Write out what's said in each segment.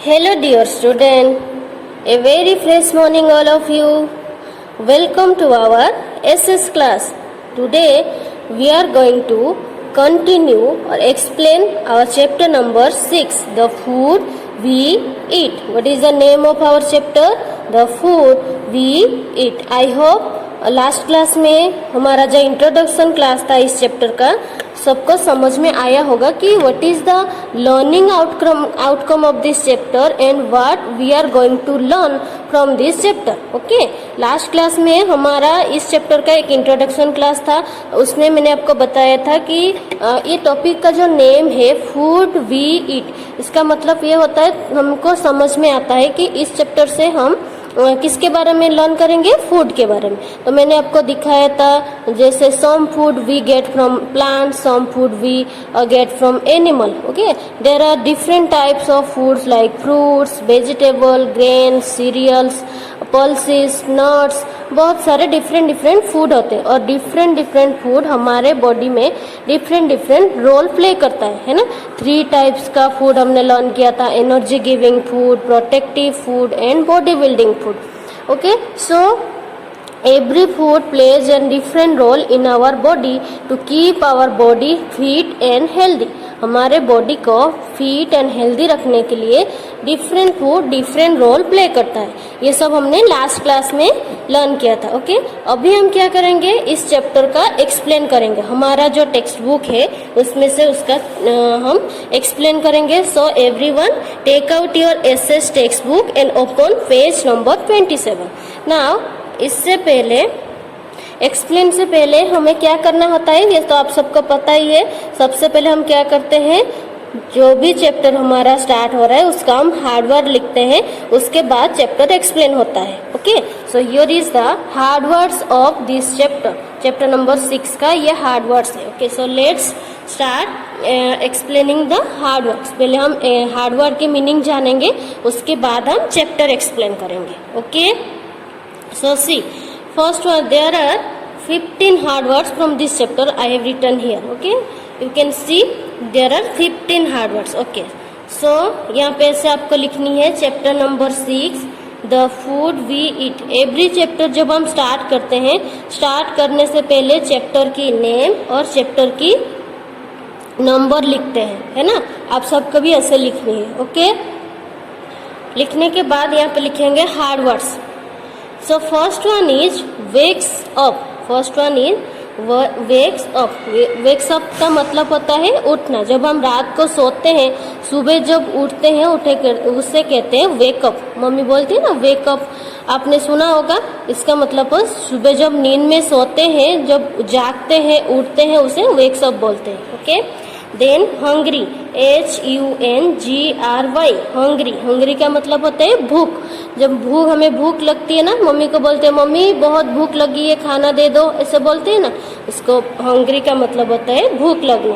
Hello dear student, a very fresh morning all of you. Welcome to our SS class. Today we are going to continue or explain our chapter number 6, the food we eat. What is the name of our chapter? The food we eat. I hope last class में हमारा जो introduction class था इस chapter का सबको समझ में आया होगा कि what is the learning outcome of this chapter and what we are going to learn from this chapter. Okay, last class में हमारा इस चैप्टर का एक इंट्रोडक्शन क्लास था. उसमें मैंने आपको बताया था कि ये टॉपिक का जो नेम है फूड वी ईट, इसका मतलब ये होता है हमको समझ में आता है कि इस चैप्टर से हम किसके बारे में लर्न करेंगे, फूड के बारे में. तो मैंने आपको दिखाया था जैसे some food we get from plant, some food we get from animal. Okay, there are different types of foods like fruits, vegetable, grains, cereals, pulses, nuts. बहुत सारे डिफरेंट फूड होते हैं और डिफरेंट फूड हमारे बॉडी में different role play करता है ना. 3 टाइप्स का फूड हमने लर्न किया था, energy giving food, protective food and body building food. Okay, so every food plays a different role in our body to keep our body fit and healthy. हमारे body को fit and healthy रखने के लिए different food different role play करता है. ये सब हमने लास्ट क्लास में लर्न किया था. ओके, अभी हम क्या करेंगे, इस चैप्टर का एक्सप्लेन करेंगे. हमारा जो टेक्स्ट बुक है उसमें से उसका हम एक्सप्लेन करेंगे. So everyone take out your SS textbook and open page number 27. Now इससे पहले एक्सप्लेन से पहले हमें क्या करना होता है ये तो आप सबको पता ही है. सबसे पहले हम क्या करते हैं, जो भी चैप्टर हमारा स्टार्ट हो रहा है उसका हम हार्ड वर्ड लिखते हैं, उसके बाद चैप्टर एक्सप्लेन होता है. Okay, so here is the hard words of this chapter. Chapter number 6 का ये हार्ड वर्ड्स है. Okay, so let's start explaining the hard words. पहले हम हार्ड वर्ड की मीनिंग जानेंगे, उसके बाद हम चैप्टर एक्सप्लेन करेंगे. Okay, so see, first one, there are 15 hard words from this chapter I have written here. Okay, you can see there are 15 hard words. Okay, so यहाँ पे ऐसे आपको लिखनी है chapter number 6 the food we eat. Every chapter जब हम start करते हैं, स्टार्ट करने से पहले चैप्टर की नेम और चैप्टर की नंबर लिखते हैं, है ना. आप सबको भी ऐसे लिखनी है. ओके, लिखने के बाद यहाँ पे लिखेंगे hard words. So first one is wakes up. First one is wakes up. Wakes up का मतलब होता है उठना. जब हम रात को सोते हैं, सुबह जब उठते हैं उससे कहते हैं वेक अप. मम्मी बोलती है ना वेक अप, आपने सुना होगा. इसका मतलब सुबह जब नींद में सोते हैं, जब जागते हैं, उठते हैं, उसे वेक्स अप बोलते हैं. Okay, then hungry, HUNGRY, hungry. Hungry का मतलब होता है भूख. जब हमें भूख लगती है ना, मम्मी को बोलते हैं मम्मी बहुत भूख लगी है, खाना दे दो, ऐसे बोलते हैं ना, इसको हंग्री का मतलब होता है भूख लगना.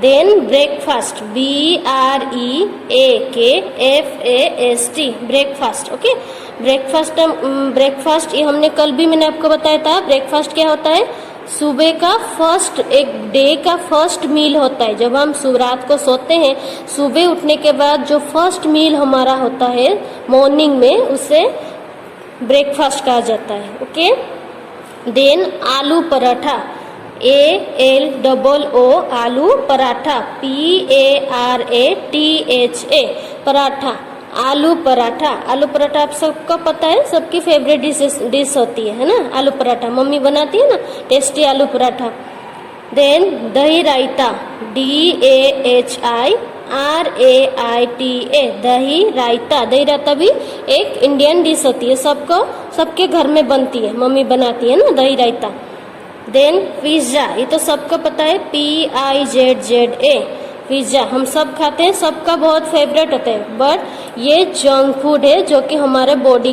Then breakfast, BREAKFAST, breakfast. Okay, breakfast ये हमने कल भी मैंने आपको बताया था. ब्रेकफास्ट क्या होता है, सुबह का फर्स्ट, एक डे का फर्स्ट मील होता है. जब हम रात को सोते हैं, सुबह उठने के बाद जो फर्स्ट मील हमारा होता है मॉर्निंग में, उसे ब्रेकफास्ट कहा जाता है. ओके, देन आलू पराठा, ALOO, आलू पराठा, PARATHA, पराठा, आलू पराठा. आलू पराठा आप सबको पता है, सबकी फेवरेट डिश होती है ना आलू पराठा. मम्मी बनाती है ना टेस्टी आलू पराठा. देन दही रायता, DAHIRAITA, दही रायता. दही रायता भी एक इंडियन डिश होती है, सबके घर में बनती है, मम्मी बनाती है ना दही रायता. देन पिज्जा, ये तो सबको पता है, PIZZA, पिज्जा. हम सब खाते हैं, सबका बहुत फेवरेट होता है, बट ये जंक फूड है जो कि हमारे बॉडी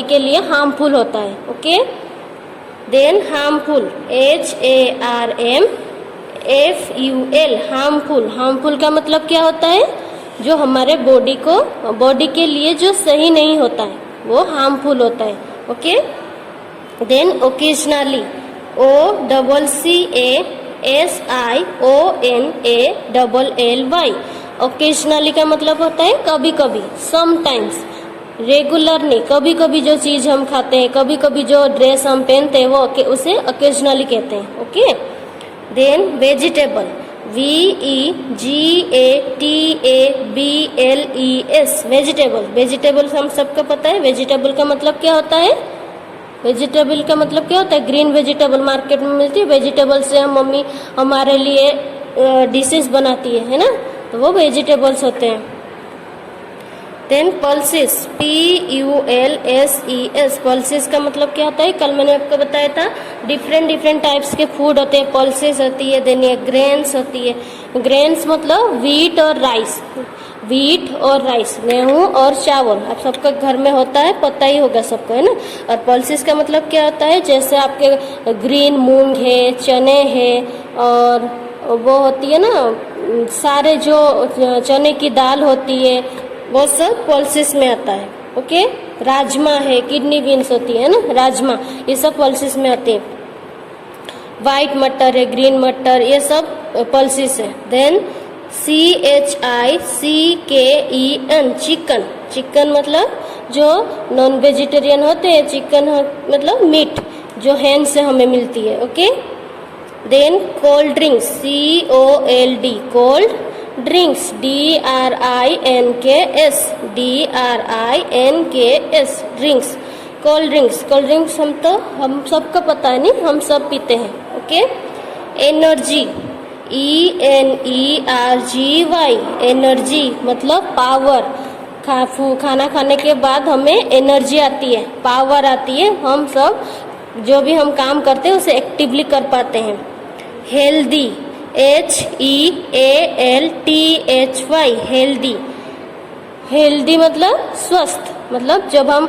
के लिए हार्मफुल होता है. Okay, then harmful, HARMFUL, harmful. Harmful का मतलब क्या होता है, जो हमारे बॉडी के लिए जो सही नहीं होता है वो हार्मफुल होता है. Okay, then occasionally, OCCASIONALLY, occasionally का मतलब होता है कभी कभी, समटाइम्स। रेगुलर नहीं, कभी कभी जो चीज हम खाते हैं, कभी कभी जो ड्रेस हम पहनते हैं वो उसे ओकेजनली कहते हैं। Okay. Then vegetable, VEGATABLES, vegetable. Vegetable हम सबको पता है, वेजिटेबल का मतलब क्या होता है? वेजिटेबल का मतलब क्या होता है? ग्रीन वेजिटेबल मार्केट में मिलती है, वेजिटेबल से हम मम्मी हमारे लिए डिशेस बनाती है ना, तो वो वेजिटेबल्स होते हैं। देन पल्सेस, PULSES, पल्सेस का मतलब क्या होता है? कल मैंने आपको बताया था, डिफरेंट टाइप्स के फूड होते हैं, पल्सेस होती है। देन ये ग्रेन्स होती है। ग्रेन्स मतलब वीट और राइस, वीट और राइस, गेहूँ और चावल, आप सबका घर में होता है, पता ही होगा सबको, है ना। और पल्सेस का मतलब क्या होता है? जैसे आपके ग्रीन मूंग है, चने हैं, और वो होती है ना, सारे जो चने की दाल होती है, वो सब पल्सेस में आता है। ओके। राजमा है, किडनी बीन्स होती है ना, राजमा, ये सब पल्सेस में आते हैं। वाइट मटर है, ग्रीन मटर, ये सब पल्सेस है। Then CHICKEN, chicken. चिकन मतलब जो नॉन वेजिटेरियन होते हैं, चिकन मतलब मीट जो हैन से हमें मिलती है। Okay. Then cold drinks, COLD, cold drinks, DRINKS, DRINKS, drinks, cold drinks. Cold drinks हम सबको पता है, नहीं, हम सब पीते हैं। ओके। एनर्जी, ENERGY, एनर्जी मतलब पावर। खाना खाने के बाद हमें एनर्जी आती है, पावर आती है, हम सब जो भी हम काम करते हैं उसे एक्टिवली कर पाते हैं। Healthy, HEALTHY, healthy. हेल्दी मतलब स्वस्थ, मतलब जब हम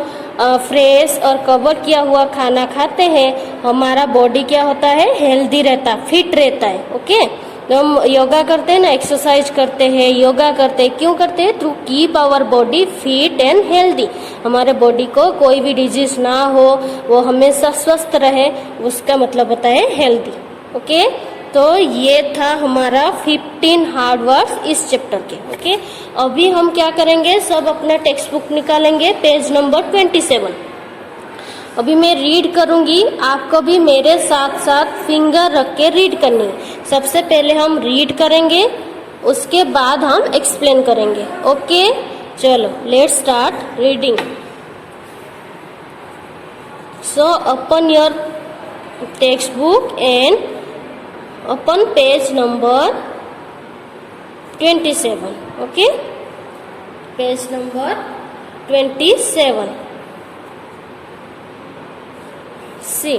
फ्रेश और कवर किया हुआ खाना खाते हैं, हमारा बॉडी क्या होता है? हेल्दी रहता, फिट रहता है। ओके। तो हम योगा करते हैं ना, एक्सरसाइज करते हैं, योगा करते हैं, क्यों करते हैं? To keep our body fit and healthy, हमारे बॉडी को कोई भी डिजीज ना हो, वो हमेशा स्वस्थ रहे, उसका मतलब होता है हेल्दी। ओके। तो ये था हमारा 15 हार्ड वर्ड्स इस चैप्टर के। ओके। अभी हम क्या करेंगे, सब अपना टेक्स्ट बुक निकालेंगे, पेज नंबर 27। अभी मैं रीड करूंगी, आपको भी मेरे साथ साथ फिंगर रख के रीड करनी है। सबसे पहले हम रीड करेंगे, उसके बाद हम एक्सप्लेन करेंगे। ओके, चलो let's start reading. So open your text book and open page number 27. Okay, page number 27. See,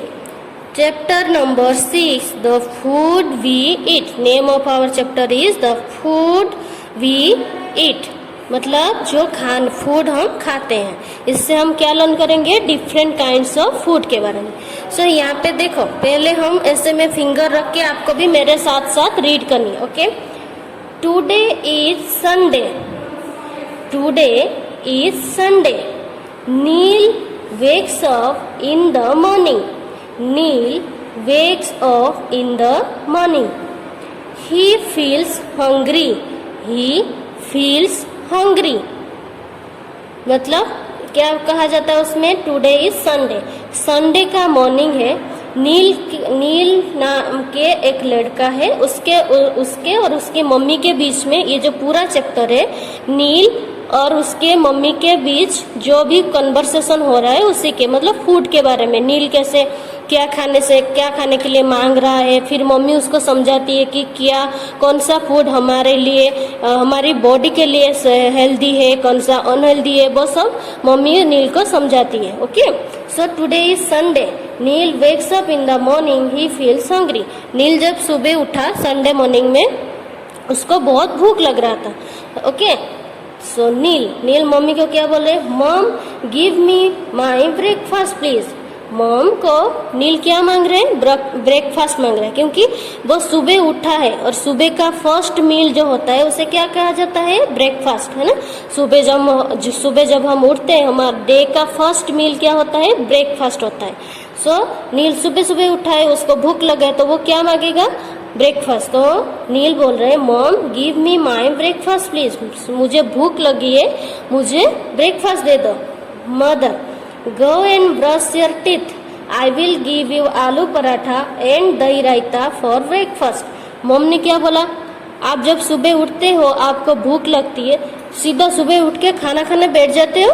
chapter number 6, the food we eat. Name of our chapter is the food we eat, मतलब जो food हम खाते हैं। इससे हम क्या learn करेंगे? Different kinds of food के बारे में। सो यहाँ पे देखो, पहले हम ऐसे में फिंगर रख के आपको भी मेरे साथ साथ रीड करनी है। Okay. Today is Sunday, today is Sunday, Neel wakes up in the morning, Neel wakes up in the morning, he feels hungry, he feels hungry, मतलब क्या कहा जाता है उसमें? टुडे इज संडे, संडे का मॉर्निंग है। नील नाम के एक लड़का है, उसके और उसकी मम्मी के बीच में ये जो पूरा चैप्टर है, नील और उसके मम्मी के बीच जो भी कन्वर्सेशन हो रहा है उसी के, मतलब फूड के बारे में। नील कैसे क्या खाने के लिए मांग रहा है, फिर मम्मी उसको समझाती है कि कौन सा फूड हमारे लिए, हमारी बॉडी के लिए हेल्दी है, कौन सा अनहेल्दी है, वो सब मम्मी नील को समझाती है। Okay. So today is Sunday, Neel wakes up in the morning, he feels hungry. Neel जब सुबह उठा संडे मॉर्निंग में, उसको बहुत भूख लग रहा था। ओके। सो नील मम्मी को क्या बोले? Mom give me my breakfast please. Mom को नील क्या मांग रहे हैं? ब्रेकफास्ट मांग रहे हैं, क्योंकि वो सुबह उठा है और सुबह का फर्स्ट मील जो होता है उसे क्या कहा जाता है? ब्रेकफास्ट, है ना। सुबह जब हम उठते हैं, हमारे डे का फर्स्ट मील क्या होता है? ब्रेकफास्ट होता है। सो नील सुबह उठा है, उसको भूख लगा है, तो वो क्या मांगेगा? ब्रेकफास्ट। तो नील बोल रहे हैं mom give me my breakfast please, मुझे भूख लगी है, मुझे ब्रेकफास्ट दे दो। Mother go and brush your teeth, I will give you aloo paratha and dahi raita for breakfast. Mom ने क्या बोला, आप जब सुबह उठते हो आपको भूख लगती है, सीधा सुबह उठ के खाना खाने बैठ जाते हो?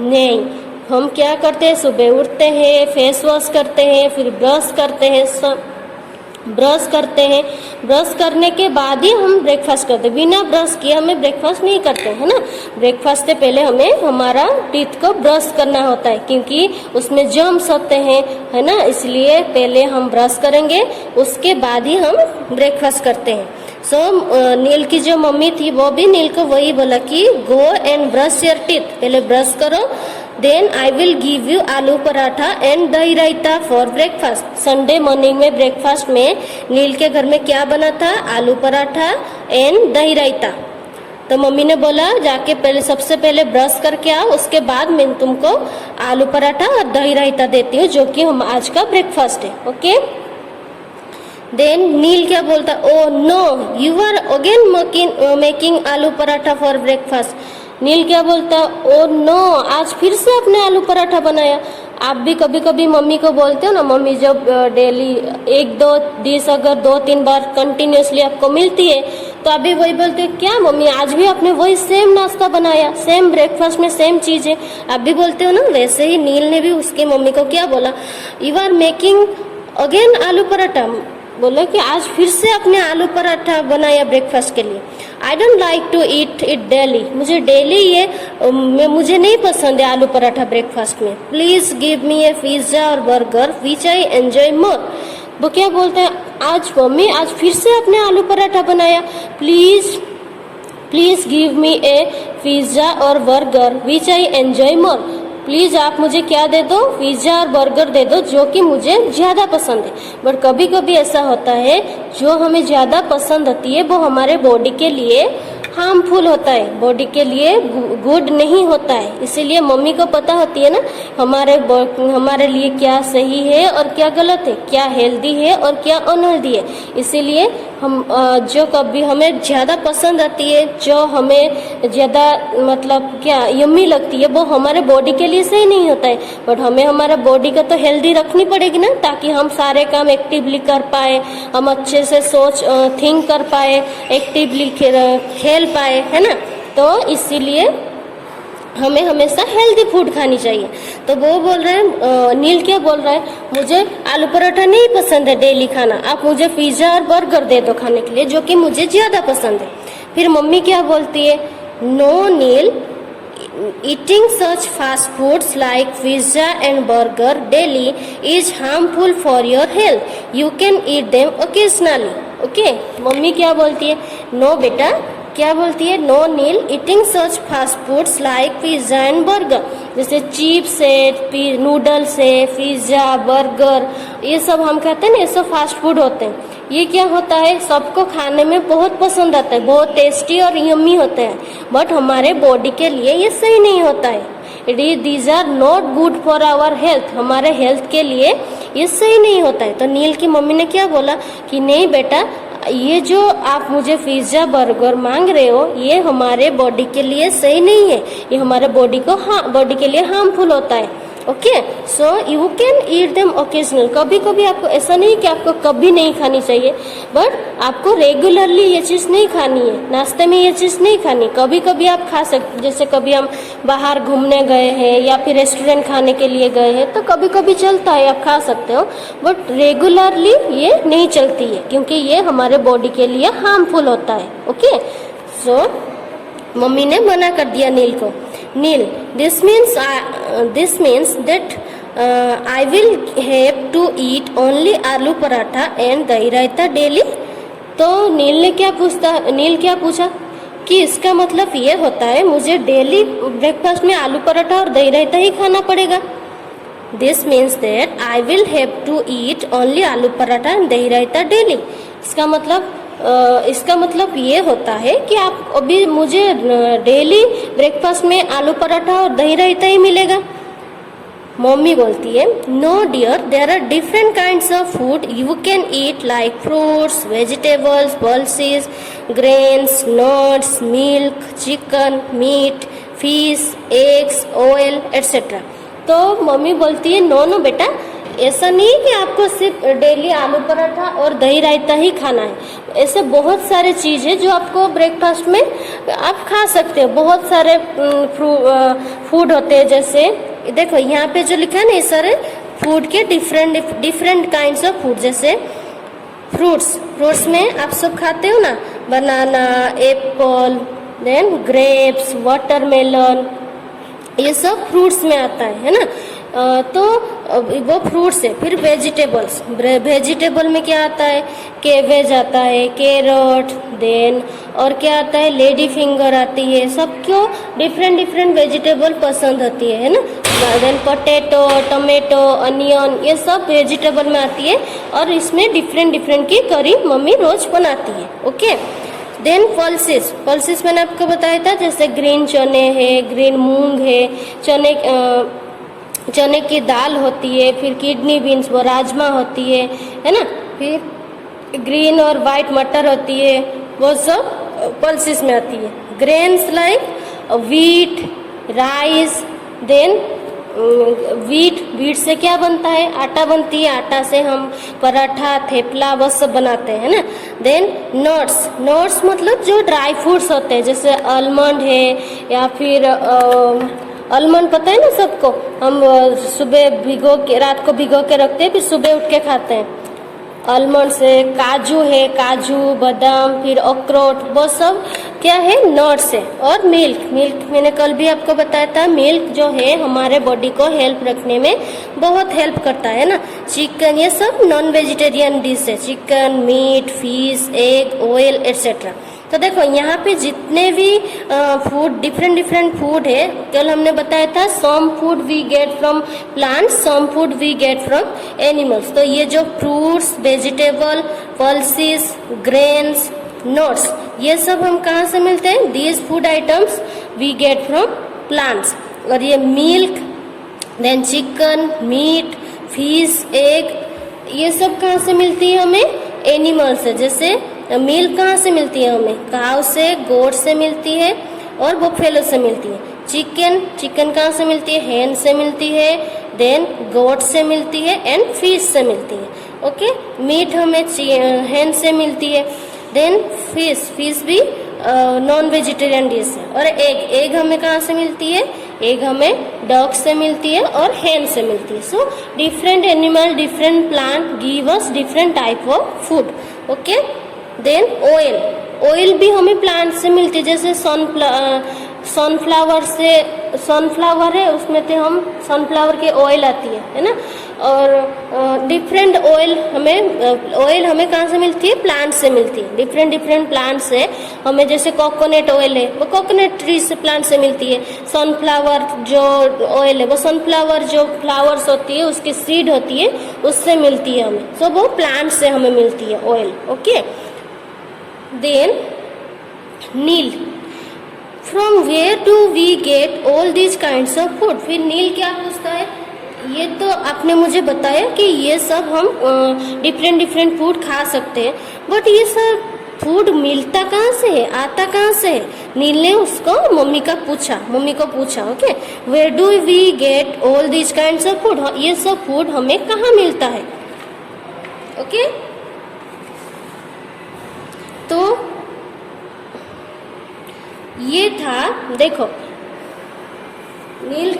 नहीं, हम क्या करते हैं, सुबह उठते हैं, फेस वॉश करते हैं, फिर ब्रश करते हैं, ब्रश करने के बाद ही हम ब्रेकफास्ट करते हैं। बिना ब्रश किए हमें ब्रेकफास्ट नहीं करते, है ना। ब्रेकफास्ट से पहले हमें हमारा टीथ को ब्रश करना होता है, क्योंकि उसमें जर्म्स होते हैं, है ना, इसलिए पहले हम ब्रश करेंगे, उसके बाद ही हम ब्रेकफास्ट करते हैं। नील की जो मम्मी थी वो भी नील को वही बोला कि go and brush your teeth, पहले ब्रश करो, then I will give you aloo paratha and dahi raita for breakfast. Sunday morning में ब्रेकफास्ट में नील के घर में क्या बना था, आलू पराठा एंड दही रायता। तो मम्मी ने बोला जाके पहले सबसे पहले ब्रश करके आओ, उसके बाद मैं तुमको आलू पराठा और दही रायता देती हूँ, जो कि हम आज का ब्रेकफास्ट है। ओके, देन नील क्या बोलता, oh no you are again making aloo paratha for breakfast. नील क्या बोलता, ओ नो आज फिर से आपने आलू पराठा बनाया। आप भी कभी कभी मम्मी को बोलते हो ना, मम्मी जब डेली एक दो डिश अगर 2-3 बार कंटिन्यूसली आपको मिलती है तो आप भी वही बोलते हो, क्या मम्मी आज भी आपने वही सेम नाश्ता बनाया, सेम ब्रेकफास्ट में सेम चीज़ है, आप भी बोलते हो ना। वैसे ही नील ने भी उसकी मम्मी को क्या बोला, यू आर मेकिंग अगेन आलू पराठा, बोला कि आज फिर से आपने आलू पराठा बनाया ब्रेकफास्ट के लिए। I don't like to eat it daily, मुझे डेली ये मुझे नहीं पसंद है आलू पराठा ब्रेकफास्ट में। Please give me a pizza और burger which I enjoy more. वो क्या बोलते हैं, आज मम्मी आज फिर से आपने आलू पराठा बनाया, please give me a pizza और burger which I enjoy more. Please आप मुझे क्या दे दो, पिज्जा और बर्गर दे दो जो कि मुझे ज्यादा पसंद है। बट कभी कभी ऐसा होता है जो हमें ज्यादा पसंद होती है वो हमारे बॉडी के लिए हार्मफुल होता है, बॉडी के लिए गुड नहीं होता है। इसीलिए मम्मी को पता होती है ना हमारे लिए क्या सही है और क्या गलत है, क्या हेल्दी है और क्या अनहेल्दी है। इसीलिए हम जो कभी हमें ज़्यादा पसंद आती है, जो हमें ज़्यादा मतलब क्या यम्मी लगती है, वो हमारे बॉडी के लिए सही नहीं होता है। बट हमें हमारा बॉडी का तो हेल्दी रखनी पड़ेगी ना, ताकि हम सारे काम एक्टिवली कर पाए, हम अच्छे से थिंक कर पाए, एक्टिवली खेल पाए, है ना। तो इसीलिए हमें हमेशा हेल्दी फूड खानी चाहिए। तो वो बोल रहे हैं, नील क्या बोल रहा है, मुझे आलू पराठा नहीं पसंद है डेली खाना, आप मुझे पिज्ज़ा और बर्गर दे दो खाने के लिए जो कि मुझे ज़्यादा पसंद है। फिर मम्मी क्या बोलती है, no nil, eating such fast foods like pizza and burger daily is harmful for your health. You can eat them occasionally. Okay? Mummy क्या बोलती है, नो बेटा, क्या बोलती है, no Neel, eating such fast foods like pizza and burger, जैसे chips है, noodles है, पिज्जा, बर्गर, ये सब हम कहते हैं ना, ये सब फास्ट फूड होते हैं। ये क्या होता है, सबको खाने में बहुत पसंद आता है, बहुत टेस्टी और यम्मी होते हैं, बट हमारे बॉडी के लिए ये सही नहीं होता है। These are not good for our health, हमारे हेल्थ के लिए ये सही नहीं होता है। तो नील की मम्मी ने क्या बोला कि नहीं बेटा, ये जो आप मुझे पिज्जा बर्गर मांग रहे हो ये हमारे बॉडी के लिए सही नहीं है, ये हमारे बॉडी के लिए हार्मफुल होता है। Okay, so you can eat them occasional, कभी कभी आपको, ऐसा नहीं कि आपको कभी नहीं खानी चाहिए, बट आपको रेगुलरली ये चीज़ नहीं खानी है, नाश्ते में ये चीज़ नहीं खानी, कभी कभी आप खा सकते। जैसे कभी हम बाहर घूमने गए हैं या फिर रेस्टोरेंट खाने के लिए गए हैं तो कभी कभी चलता है, आप खा सकते हो, बट रेगुलरली ये नहीं चलती है क्योंकि ये हमारे बॉडी के लिए हार्मफुल होता है। ओके, सो मम्मी ने मना कर दिया नील को। नील, this means that I will have to eat only आलू पराठा and दही रायता डेली। तो नील क्या पूछा कि इसका मतलब ये होता है मुझे डेली ब्रेकफास्ट में आलू पराठा और दही रायता ही खाना पड़ेगा। This means that I will have to eat only आलू पराठा and दही रायता डेली। इसका मतलब ये होता है कि आप अभी मुझे डेली ब्रेकफास्ट में आलू पराठा और दही रायता ही मिलेगा। मम्मी बोलती है no dear, there are different kinds of food you can eat like fruits, vegetables, pulses, grains, nuts, milk, chicken, meat, fish, eggs, oil etcetera. तो मम्मी बोलती है नो नो बेटा, ऐसा नहीं है कि आपको सिर्फ डेली आलू पराठा और दही रायता ही खाना है। ऐसे बहुत सारे चीज़ें जो आपको ब्रेकफास्ट में आप खा सकते हो। बहुत सारे फूड होते हैं, जैसे देखो यहाँ पे जो लिखा है ना, ये सारे फूड के डिफरेंट काइंड्स ऑफ फूड। जैसे फ्रूट्स में आप सब खाते हो ना, बनाना, एप्पल, देन ग्रेप्स, वाटरमेलन, ये सब फ्रूट्स में आता है ना। तो वो फ्रूट्स है। फिर वेजिटेबल में क्या आता है, केबेज आता है, कैरेट, देन और क्या आता है, लेडी फिंगर आती है। सबको डिफरेंट वेजिटेबल पसंद होती है ना। देन पोटैटो, टमाटो, अनियन, ये सब वेजिटेबल में आती है और इसमें डिफरेंट की करी मम्मी रोज बनाती है। ओके। देन पल्सेस मैंने आपको बताया था, जैसे ग्रीन चने है, ग्रीन मूंग है, चने की दाल होती है, फिर किडनी बीन्स वो राजमा होती है ना। फिर ग्रीन और वाइट मटर होती है, वो सब पल्सेस में आती है। Grains like wheat, rice, then wheat से क्या बनता है, आटा बनती है। आटा से हम पराठा, थेपला वो सब बनाते हैं ना। देन नट्स मतलब जो ड्राई फ्रूट्स होते हैं, जैसे आलमंड है, या फिर आलमंड पता है ना सबको, हम सुबह रात को भिगो के रखते हैं, फिर सुबह उठ के खाते हैं। आलमंड से काजू है, काजू, बादाम, फिर अखरोट, वो सब क्या है, नट्स है। और मिल्क मैंने कल भी आपको बताया था, मिल्क जो है हमारे बॉडी को हेल्प रखने में बहुत हेल्प करता है ना। चिकन, ये सब नॉन वेजिटेरियन डिश है, chicken, meat, fish, egg, oil etcetera. तो देखो यहाँ पे जितने भी फूड डिफरेंट फूड है, कल हमने बताया था some food we get from plants, some food we get from animals. तो ये जो fruits, vegetable, pulses, grains, nuts, ये सब हम कहाँ से मिलते हैं, these food items we get from plants. और ये milk, then chicken, meat, fish, egg, ये सब कहाँ से मिलती है हमें, एनिमल से। जैसे मिल्क कहाँ से मिलती है हमें, काव से, गोट से मिलती है और बफेलो से मिलती है। चिकन कहाँ से मिलती है, हैन से मिलती है, देन गोट से मिलती है एंड फिश से मिलती है। ओके। मीट हमें हैन से मिलती है। देन फिश भी नॉन वेजिटेरियन डिश है। और एग हमें कहाँ से मिलती है, एग हमें डॉग से मिलती है और हैन से मिलती है। So different animal, different plant give us different type of food. Okay. Then oil भी हमें प्लांट से मिलती है, जैसे सनफ्लावर है, उसमें से हम सनफ्लावर के ऑयल आती है ना। और डिफरेंट ऑयल हमें कहाँ से मिलती है, प्लांट से मिलती है। डिफरेंट प्लांट से हमें, जैसे कोकोनट ऑयल है, वो कोकोनट ट्री से, प्लांट से मिलती है। सनफ्लावर जो ऑयल है, वो सनफ्लावर जो फ्लावर्स होती है उसकी सीड होती है, उससे मिलती है हमें। सो वो प्लांट से हमें मिलती है oil. Okay. Then Neel, from where do we get all these kinds of food. फिर नील क्या पूछता है, ये तो आपने मुझे बताया कि ये सब हम डिफरेंट फूड खा सकते हैं, बट ये सब फूड मिलता कहाँ से है, आता कहाँ से है। नील ने उसको मम्मी को पूछा। Okay. Where do we get all these kinds of food, ये सब फूड हमें कहाँ मिलता है। ओके। तो ये था, देखो नील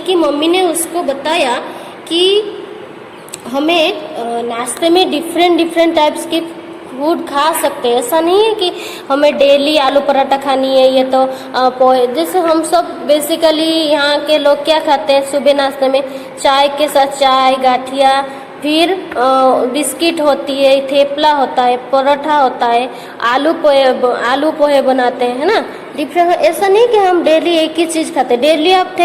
की मम्मी ने उसको बताया कि हमें नाश्ते में डिफरेंट टाइप्स के फूड खा सकते हैं। ऐसा नहीं है कि हमें डेली आलू पराठा खानी है। ये तो जैसे हम सब बेसिकली यहाँ के लोग क्या खाते हैं सुबह नाश्ते में, चाय के साथ चाय, गाठिया, फिर बिस्किट होती है, थेपला होता है, परोठा होता है, आलू पोहे बनाते हैं, है ना। डिफरेंट, ऐसा नहीं कि हम डेली एक ही चीज़ खाते हैं। डेली आप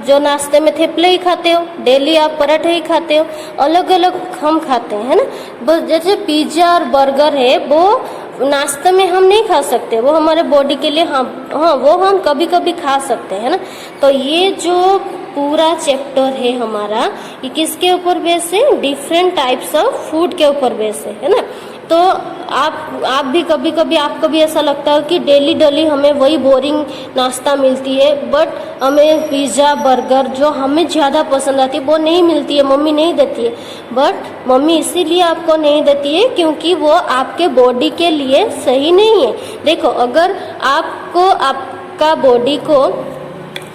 जो नाश्ते में थेपले ही खाते हो, डेली आप पराठे ही खाते हो, अलग अलग हम खाते हैं, है ना। बस जैसे पिज्ज़ा और बर्गर है, वो नाश्ते में हम नहीं खा सकते, वो हमारे बॉडी के लिए वो हम कभी कभी खा सकते हैं ना। तो ये जो पूरा चैप्टर है हमारा, ये किसके ऊपर बेस है? डिफरेंट टाइप्स ऑफ फूड के ऊपर बेस है ना। तो आप भी कभी कभी आपको भी ऐसा लगता है कि डेली डेली हमें वही बोरिंग नाश्ता मिलती है, बट हमें पिज़्ज़ा बर्गर जो हमें ज़्यादा पसंद आती है वो नहीं मिलती है, मम्मी नहीं देती है। बट मम्मी इसीलिए आपको नहीं देती है क्योंकि वो आपके बॉडी के लिए सही नहीं है। देखो, अगर आपको आपका बॉडी को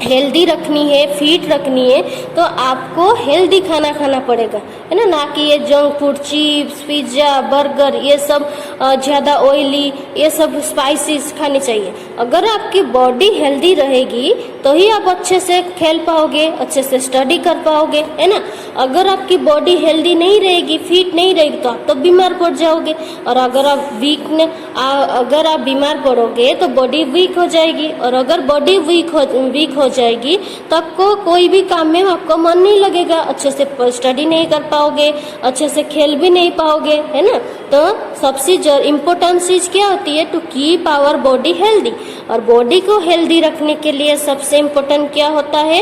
हेल्दी रखनी है, फिट रखनी है, तो आपको हेल्दी खाना खाना पड़ेगा, है ना। ना कि ये junk food, chips, pizza, burger, ये सब ज़्यादा ऑयली, ये सब स्पाइसेस खानी चाहिए। अगर आपकी बॉडी हेल्दी रहेगी तो ही आप अच्छे से खेल पाओगे, अच्छे से स्टडी कर पाओगे, है ना। अगर आपकी बॉडी हेल्दी नहीं रहेगी, फिट नहीं रहेगी, तो आप तो बीमार पड़ जाओगे। और अगर आप बीमार पड़ोगे तो बॉडी वीक हो जाएगी, और अगर बॉडी वीक हो जाएगी तो आपको कोई भी काम में आपको मन नहीं लगेगा, अच्छे से स्टडी नहीं कर पाओगे, अच्छे से खेल भी नहीं पाओगे, है ना। तो सबसे इम्पोर्टेंट चीज क्या होती है? To keep our body healthy. और बॉडी को हेल्दी रखने के लिए सबसे इम्पोर्टेंट क्या होता है?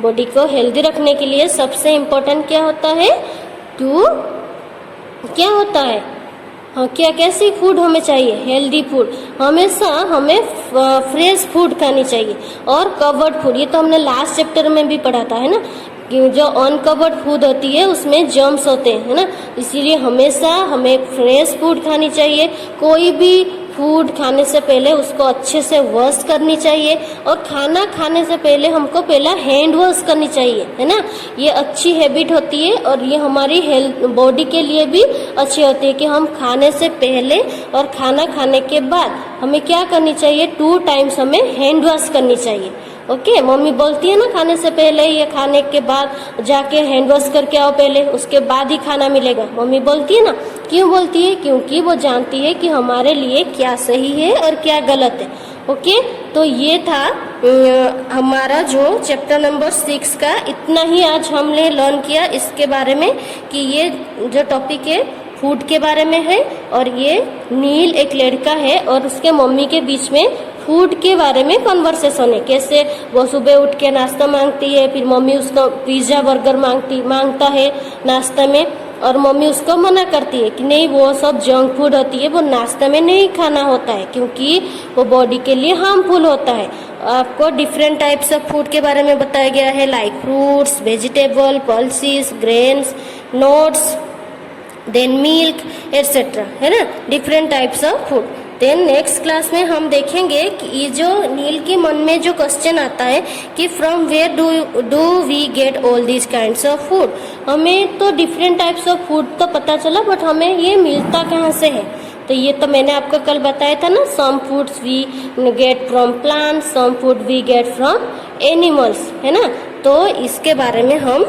बॉडी को हेल्दी रखने के लिए सबसे इम्पोर्टेंट क्या होता है? क्या होता है? हाँ, कैसी फूड हमें चाहिए? Healthy food. हमेशा हमें फ्रेश फूड खानी चाहिए और कवर्ड फूड। ये तो हमने लास्ट चैप्टर में भी पढ़ा था, है ना, कि जो अनकवर्ड फूड होती है उसमें जर्म्स होते हैं, है ना। इसीलिए हमेशा हमें फ्रेश फूड खानी चाहिए। कोई भी फूड खाने से पहले उसको अच्छे से वॉश करनी चाहिए, और खाना खाने से पहले हमको पहला हैंड वॉश करनी चाहिए, है ना। ये अच्छी हैबिट होती है और ये हमारी हेल्थ बॉडी के लिए भी अच्छी होती है कि हम खाने से पहले और खाना खाने के बाद हमें क्या करनी चाहिए? 2 टाइम्स हमें हैंड वॉश करनी चाहिए। ओके, मम्मी बोलती है ना, खाने से पहले या खाने के बाद जाके हैंड वॉश करके आओ पहले, उसके बाद ही खाना मिलेगा। मम्मी बोलती है ना। क्यों बोलती है? क्योंकि वो जानती है कि हमारे लिए क्या सही है और क्या गलत है। ओके, तो ये था हमारा जो चैप्टर नंबर 6 का। इतना ही आज हमने लर्न किया इसके बारे में कि ये जो टॉपिक है फूड के बारे में है, और ये नील एक लड़का है और उसके मम्मी के बीच में फूड के बारे में कन्वर्सेशन है। कैसे वो सुबह उठ के नाश्ता मांगती है, फिर मम्मी उसको पिज़्ज़ा बर्गर मांगता है नाश्ता में, और मम्मी उसको मना करती है कि नहीं, वो सब जंक फूड होती है, वो नाश्ते में नहीं खाना होता है क्योंकि वो बॉडी के लिए हार्मफुल होता है। आपको डिफरेंट टाइप्स ऑफ फूड के बारे में बताया गया है, like fruits, vegetable, pulses, grains, nuts, then milk etcetera, है ना, different types of food. Then next class में हम देखेंगे कि ये जो नील के मन में जो क्वेश्चन आता है कि from where do we get all this kinds of food. हमें तो डिफरेंट टाइप्स ऑफ फूड तो पता चला, बट हमें ये मिलता कहाँ से है? तो ये तो मैंने आपको कल बताया था ना, some foods we get from plants, some food we get from animals, है ना। तो इसके बारे में हम